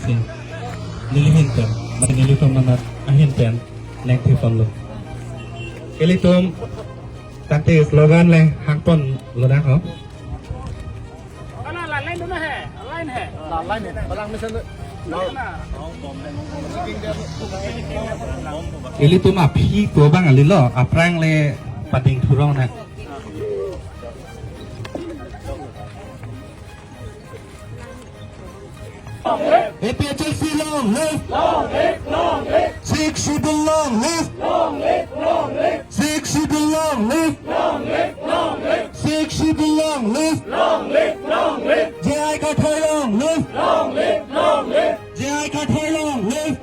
sing nilihintam maka nilitom namat ahinten neng tifon lo kelitom tante slogan le hangpon lo dah ho line दोनों है line है line है belong में से kelitom api tua bang alilo aprang le pading thurong na APHC long live, Sikh Shibboleth long live, Sikh Shibboleth long live, Sikh Shibboleth long live, Jai Kathai long live, Jai Kathai long live,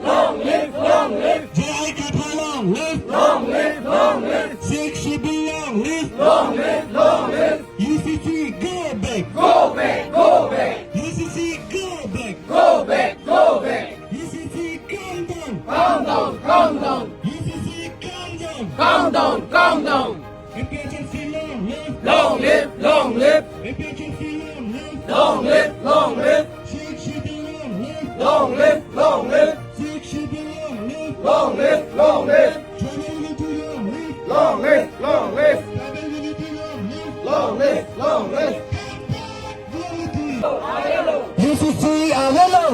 Jai Kathai long live, Sikh Shibboleth long live, UCC go back, UCC go back. UCC calm down. UCC calm down. APHC long live. APHC long live. Sikh Shibboleth long live. Sikh Shibboleth long live. Tribal unity long live. Tribal unity long live. UCC Avelo.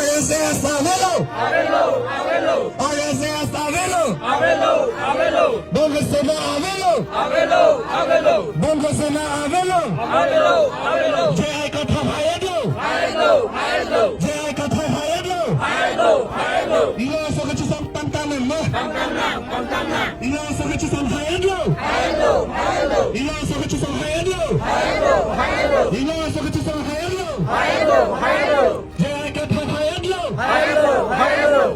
RSS Avelo. RSS Avelo. Bongo Sena Avelo. Bongo Sena Avelo. Jai Katha Hayado. Jai Katha Hayado. Ilo sokachi sam pantana ma. Ilo sokachi sam Hayado. Ilo sokachi sam Hayado. Ilo sokachi sam Hayado. Jai Katha Hayado.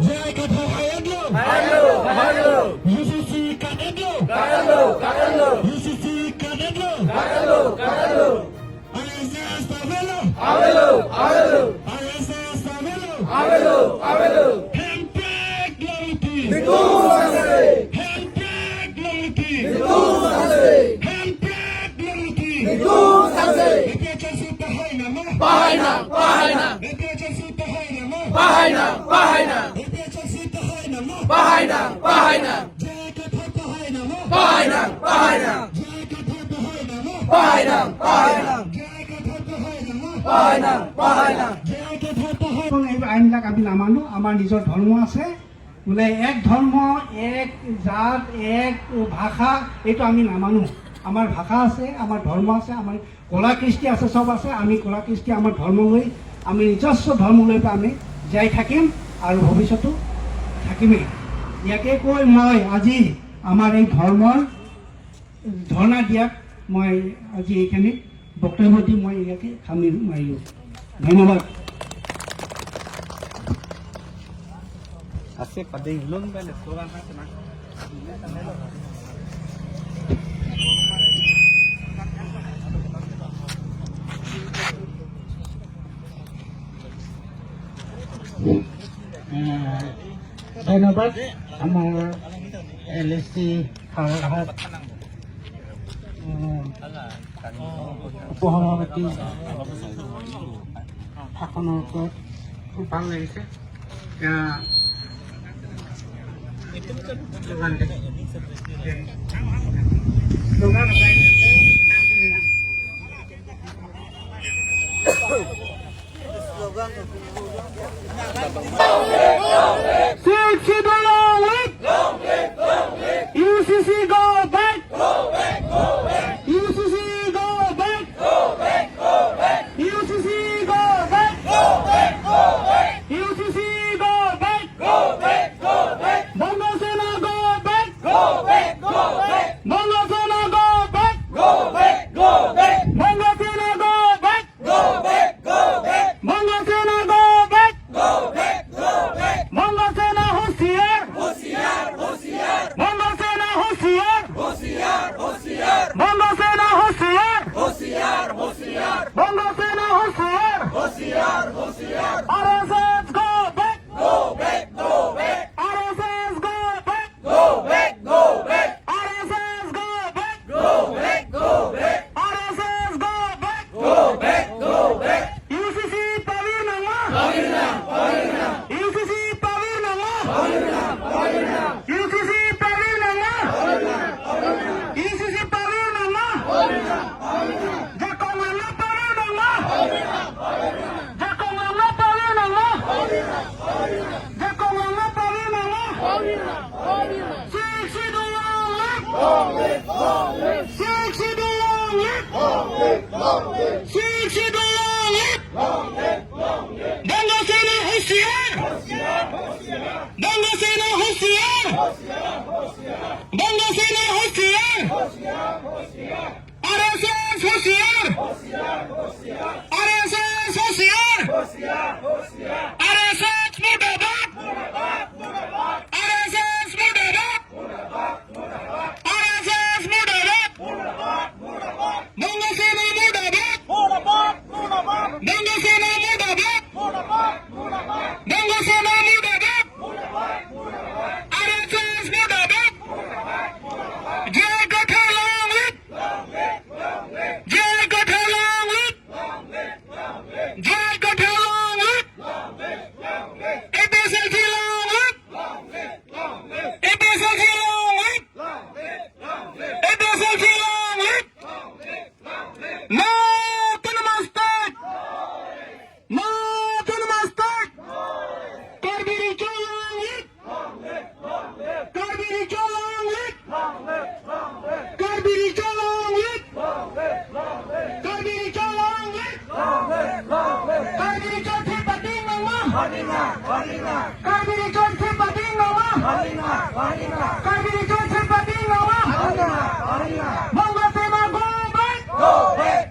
Jai Katha Hayado. UCC Kadendo. UCC Kadendo. RSS Avelo. RSS Avelo. Handbrake loyalty. Handbrake loyalty. Handbrake loyalty. APHC Tahai nama. APHC Tahai nama. APHC Tahai nama. Jai Katha Tahai nama. Jai Katha Tahai nama. Jai Katha Tahai nama. Jai Katha Tahai এই আইনবিলাক আমি নামানো আমাৰ নিজৰ ধৰ্ম আছে বোলে এক ধৰ্ম এক জাত এক ভাষা এইটো আমি নামানো আমাৰ ভাষা আছে আমাৰ ধৰ্ম আছে আমাৰ কলা কৃষ্টি আছে সব আছে আমি কলা কৃষ্টি আমাৰ ধৰ্ম লৈ আমি নিজস্ব ধৰ্ম লৈ আমি যাই থাকিম আৰু ভৱিষ্যতো থাকিমেই ইয়াকে কৈ মই আজি আমাৰ এই ধৰ্মৰ ধৰ্ণা দিয়াক মই আজি এইখিনি বক্তব্য দি মই ইয়াকে সামৰি মাৰিলোঁ ধন্যবাদ Asik pada ilun balik seorang kan senang. ধন্যবাদ আমার এলএসি খারাঘাট উপসভাপতি ভাষণৰ ওপৰত খুব ভাল লাগিছে UCC go back. UCC go back. UCC go back. UCC go back. Bongo Sena go back. Bongo Sena go back. Bongo Sena go back. Bongo Sena go back. Bongo Sena होशियार. Bongo Sena होशियार. Bongo Sena होशियार. Bongo Sena होशियार. RSS go back. RSS go back. RSS go back. RSS go back. UCC Tawir Nama. UCC পাবির নামা UCC পাবির নামা UCC পাবির নামা যে কমান্ডার পাবির নামা যে কমান্ডার পাবির নামা যে কমান্ডার পাবির নামা সিক্সি দুলাল সিক্সি দুলাল সিক্সি দুলাল Danga Sena Hoshiyar! Danga Sena Hoshiyar! Danga Sena Hoshiyar! RSS Hoshiyar! RSS Hoshiyar! RSS Murdabad! RSS Murdabad! RSS Murdabad! Danga Sena Murdabad! Danga Sena Murdabad! Danga Sena Murdabad! RSS Murdabad! Jai Gatha long live! Jai Gatha long live! Jai Gatha long live! ABSLG long live! ABSLG long live! ABSLG long live! No to the mustard! No to the mustard! Karbiri long live! Karbiri long live! Karbiri long live! Karbiri long live! Karbiri the pating nama! Karbiri the pating nama! Karbiri the pating nama! Banga Sena go back!